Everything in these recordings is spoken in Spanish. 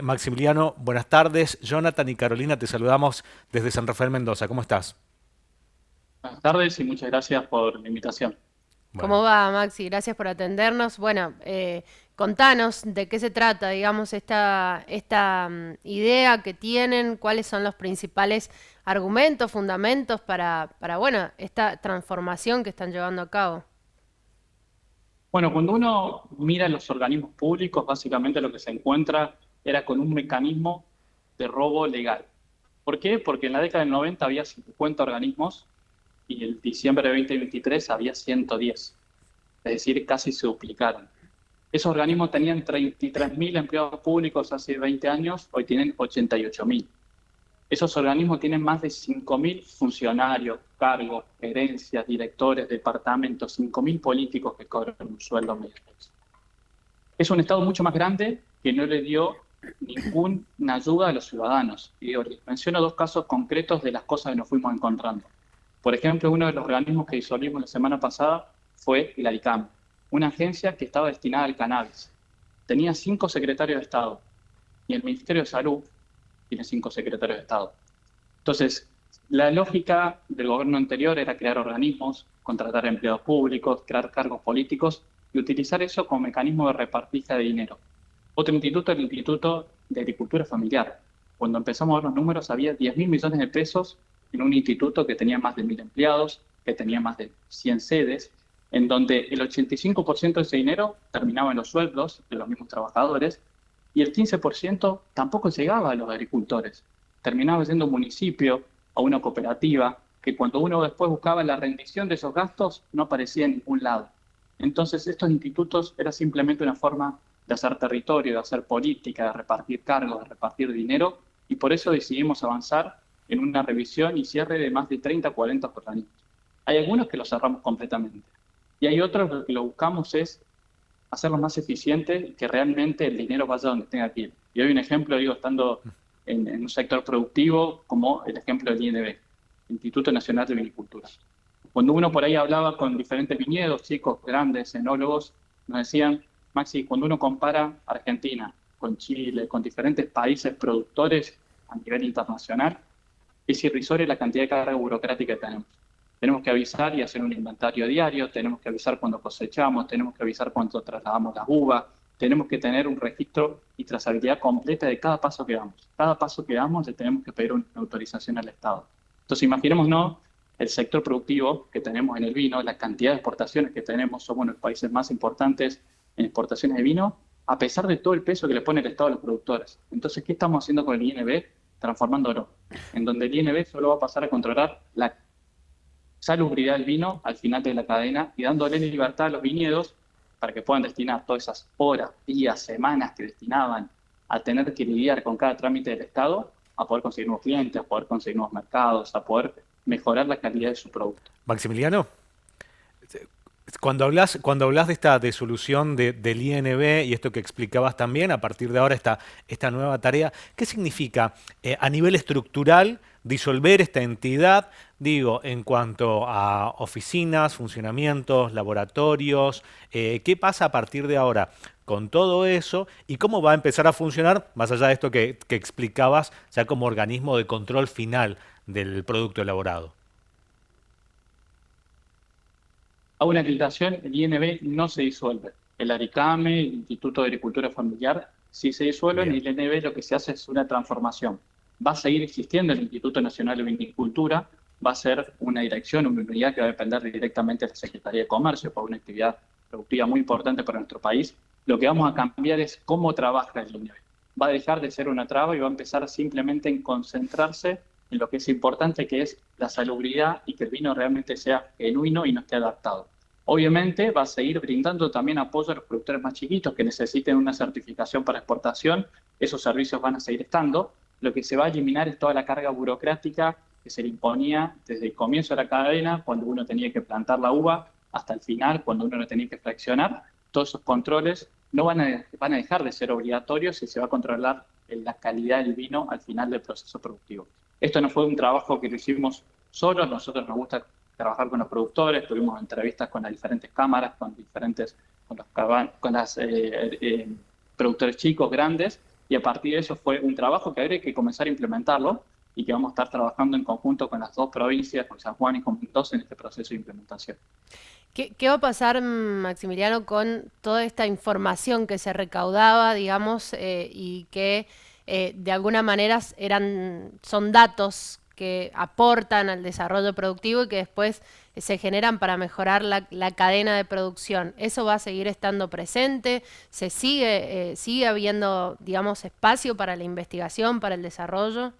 Maximiliano, buenas tardes. Jonathan y Carolina, te saludamos desde San Rafael Mendoza. ¿Cómo estás? Buenas tardes y muchas gracias por la invitación. Bueno, ¿Cómo va, Maxi? Gracias por atendernos. Bueno, contanos de qué se trata, digamos, esta idea que tienen, cuáles son los principales argumentos, fundamentos para, bueno, esta transformación que están llevando a cabo. Bueno, cuando uno mira los organismos públicos, básicamente lo que se encuentra era con un mecanismo de robo legal. ¿Por qué? Porque en la década del 90 había 50 organismos y en diciembre de 2023 había 110. Es decir, casi se duplicaron. Esos organismos tenían 33.000 empleados públicos hace 20 años, hoy tienen 88.000. Esos organismos tienen más de 5.000 funcionarios, cargos, gerencias, directores, departamentos, 5.000 políticos que cobran un sueldo medio. Es un Estado mucho más grande que no le dio ninguna ayuda a los ciudadanos. Y os menciono dos casos concretos de las cosas que nos fuimos encontrando. Por ejemplo, uno de los organismos que disolvimos la semana pasada fue la ICAM, una agencia que estaba destinada al cannabis. Tenía 5 secretarios de Estado y el Ministerio de Salud tiene 5 secretarios de Estado. Entonces, la lógica del gobierno anterior era crear organismos, contratar empleados públicos, crear cargos políticos y utilizar eso como mecanismo de repartija de dinero. Otro instituto, el Instituto de Agricultura Familiar. Cuando empezamos a ver los números, había 10.000 millones de pesos en un instituto que tenía más de 1.000 empleados, que tenía más de 100 sedes, en donde el 85% de ese dinero terminaba en los sueldos de los mismos trabajadores y el 15% tampoco llegaba a los agricultores. Terminaba yendo a un municipio, a una cooperativa, que cuando uno después buscaba la rendición de esos gastos no aparecía en ningún lado. Entonces, estos institutos era simplemente una forma de hacer territorio, de hacer política, de repartir cargos, de repartir dinero, y por eso decidimos avanzar en una revisión y cierre de más de 30 o 40 organismos. Hay algunos que los cerramos completamente, y hay otros que lo buscamos es hacerlos más eficientes y que realmente el dinero vaya donde tenga que ir. Y hoy un ejemplo, digo, estando en un sector productivo como el ejemplo del INB, Instituto Nacional de Vinicultura. Cuando uno por ahí hablaba con diferentes viñedos, chicos, grandes, enólogos, nos decían, Maxi, cuando uno compara Argentina con Chile, con diferentes países productores a nivel internacional, es irrisoria la cantidad de carga burocrática que tenemos. Tenemos que avisar y hacer un inventario diario, tenemos que avisar cuando cosechamos, tenemos que avisar cuando trasladamos las uvas, tenemos que tener un registro y trazabilidad completa de cada paso que damos. Cada paso que damos le tenemos que pedir una autorización al Estado. Entonces, imaginémonos el sector productivo que tenemos en el vino, la cantidad de exportaciones que tenemos, somos uno de los países más importantes en exportaciones de vino, a pesar de todo el peso que le pone el Estado a los productores. Entonces, ¿qué estamos haciendo con el INB? Transformándolo, en donde el INB solo va a pasar a controlar la salubridad del vino al final de la cadena y dándole libertad a los viñedos para que puedan destinar todas esas horas, días, semanas que destinaban a tener que lidiar con cada trámite del Estado, a poder conseguir nuevos clientes, a poder conseguir nuevos mercados, a poder mejorar la calidad de su producto. Maximiliano, cuando hablas de esta disolución del INB y esto que explicabas también, a partir de ahora esta nueva tarea, ¿qué significa a nivel estructural disolver esta entidad? Digo, en cuanto a oficinas, funcionamientos, laboratorios, ¿qué pasa a partir de ahora con todo eso y cómo va a empezar a funcionar, más allá de esto que explicabas, ya como organismo de control final del producto elaborado? A una acreditación, el INB no se disuelve. El ARICAME, el Instituto de Agricultura Familiar, sí se disuelven y Bien. el INB lo que se hace es una transformación. Va a seguir existiendo el Instituto Nacional de Vinicultura, va a ser una dirección, una unidad que va a depender directamente de la Secretaría de Comercio por una actividad productiva muy importante para nuestro país. Lo que vamos a cambiar es cómo trabaja el INB. Va a dejar de ser una traba y va a empezar simplemente en concentrarse en lo que es importante, que es la salubridad y que el vino realmente sea genuino y no esté adaptado. Obviamente va a seguir brindando también apoyo a los productores más chiquitos que necesiten una certificación para exportación. Esos servicios van a seguir estando. Lo que se va a eliminar es toda la carga burocrática que se le imponía desde el comienzo de la cadena, cuando uno tenía que plantar la uva, hasta el final, cuando uno lo tenía que fraccionar. Todos esos controles no van a dejar de ser obligatorios y se va a controlar la calidad del vino al final del proceso productivo. Esto no fue un trabajo que lo hicimos solos, nosotros nos gusta trabajar con los productores, tuvimos entrevistas con las diferentes cámaras, con diferentes, con los productores chicos, grandes, Y a partir de eso fue un trabajo que habría que comenzar a implementarlo y que vamos a estar trabajando en conjunto con las dos provincias, con San Juan y con Mendoza, en este proceso de implementación. ¿Qué va a pasar, Maximiliano, con toda esta información que se recaudaba, digamos, y que de alguna manera son datos que aportan al desarrollo productivo y que después se generan para mejorar la cadena de producción? ¿Eso va a seguir estando presente? ¿Sigue habiendo, digamos, espacio para la investigación, para el desarrollo?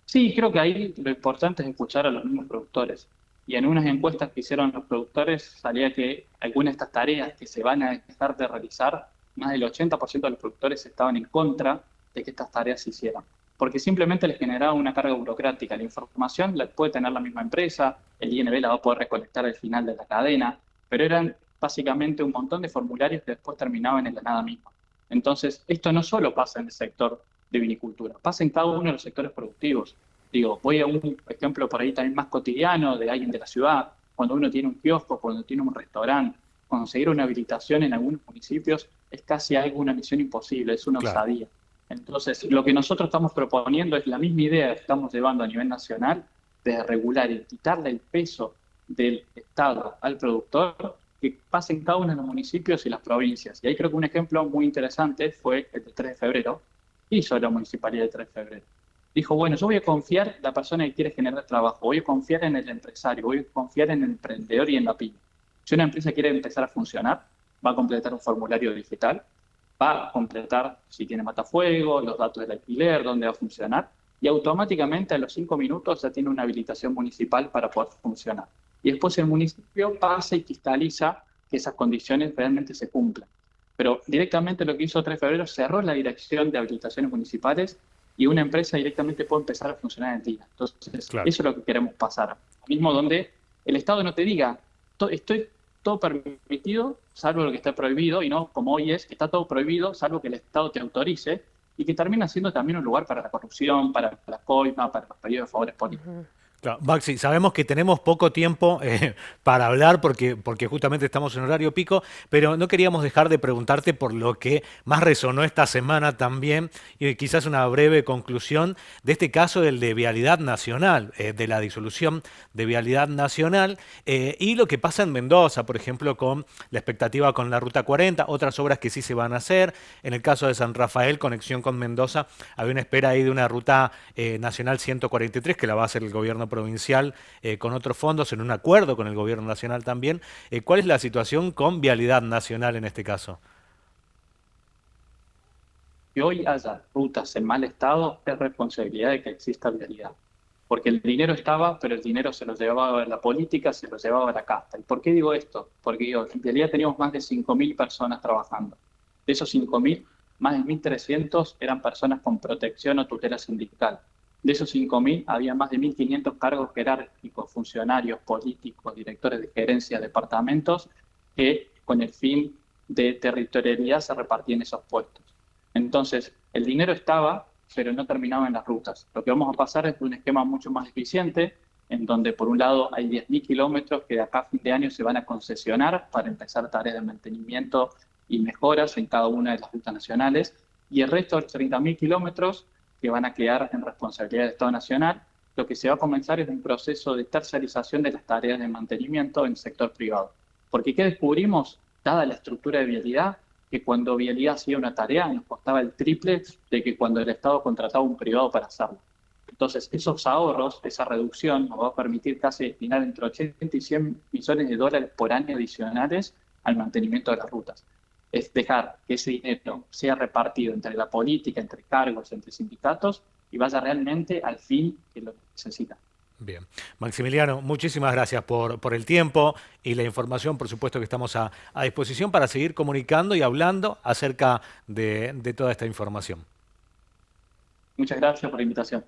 Sí, creo que ahí lo importante es escuchar a los mismos productores. Y en unas encuestas que hicieron los productores salía que algunas de estas tareas que se van a dejar de realizar, más del 80% de los productores estaban en contra de que estas tareas se hicieran. Porque simplemente les generaba una carga burocrática. La información la puede tener la misma empresa, el INB la va a poder recolectar al final de la cadena, pero eran básicamente un montón de formularios que después terminaban en la nada misma. Entonces, esto no solo pasa en el sector de vinicultura, pasa en cada uno de los sectores productivos. Digo, voy a un ejemplo por ahí también más cotidiano de alguien de la ciudad, cuando uno tiene un kiosco, cuando tiene un restaurante, conseguir una habilitación en algunos municipios es casi algo una misión imposible, es una Claro. osadía. Entonces, lo que nosotros estamos proponiendo es la misma idea que estamos llevando a nivel nacional de regular y quitarle el peso del Estado al productor, que pase en cada uno de los municipios y las provincias. Y ahí creo que un ejemplo muy interesante fue el de 3 de febrero, que hizo la municipalidad de 3 de febrero. Dijo, bueno, yo voy a confiar en la persona que quiere generar trabajo, voy a confiar en el empresario, voy a confiar en el emprendedor y en la pyme. Si una empresa quiere empezar a funcionar, va a completar un formulario digital, va a completar si tiene matafuego, los datos del alquiler, dónde va a funcionar, y automáticamente a los 5 minutos ya tiene una habilitación municipal para poder funcionar. Y después el municipio pasa y cristaliza que esas condiciones realmente se cumplan. Pero directamente lo que hizo 3 de febrero, cerró la dirección de habilitaciones municipales y una empresa directamente puede empezar a funcionar en el día. Entonces, eso Claro. es lo que queremos pasar. Mismo donde el Estado no te diga, estoy todo permitido, salvo lo que está prohibido, y no como hoy es, que está todo prohibido, salvo que el Estado te autorice, y que termina siendo también un lugar para la corrupción, para la coima, para los pedidos de favores políticos. Claro, Maxi, sabemos que tenemos poco tiempo para hablar porque justamente estamos en horario pico, pero no queríamos dejar de preguntarte por lo que más resonó esta semana también, y quizás una breve conclusión de este caso del de Vialidad Nacional, de la disolución de Vialidad Nacional, y lo que pasa en Mendoza, por ejemplo, con la expectativa con la Ruta 40, otras obras que sí se van a hacer. En el caso de San Rafael, conexión con Mendoza, había una espera ahí de una ruta nacional 143 que la va a hacer el gobierno provincial con otros fondos en un acuerdo con el gobierno nacional también. ¿Cuál es la situación con Vialidad Nacional en este caso? Que hoy haya rutas en mal estado es responsabilidad de que exista vialidad. Porque el dinero estaba, pero el dinero se lo llevaba la política, se lo llevaba la casta. ¿Y por qué digo esto? Porque digo, en realidad teníamos más de 5.000 personas trabajando. De esos 5.000, más de 1.300 eran personas con protección o tutela sindical. De esos 5.000, había más de 1.500 cargos jerárquicos, funcionarios, políticos, directores de gerencia, departamentos, que con el fin de territorialidad se repartían esos puestos. Entonces, el dinero estaba, pero no terminaba en las rutas. Lo que vamos a pasar es un esquema mucho más eficiente, en donde por un lado hay 10.000 kilómetros que de acá a fin de año se van a concesionar para empezar tareas de mantenimiento y mejoras en cada una de las rutas nacionales, y el resto de los 30.000 kilómetros que van a quedar en responsabilidad del Estado Nacional. Lo que se va a comenzar es un proceso de tercerización de las tareas de mantenimiento en el sector privado. Porque ¿qué descubrimos? Dada la estructura de vialidad, que cuando vialidad hacía una tarea nos costaba el triple de que cuando el Estado contrataba un privado para hacerlo. Entonces, esos ahorros, esa reducción, nos va a permitir casi destinar entre 80 y 100 millones de dólares por año adicionales al mantenimiento de las rutas. Es dejar que ese dinero sea repartido entre la política, entre cargos, entre sindicatos y vaya realmente al fin que lo necesita. Bien. Maximiliano, muchísimas gracias por el tiempo y la información, por supuesto que estamos a disposición para seguir comunicando y hablando acerca de toda esta información. Muchas gracias por la invitación.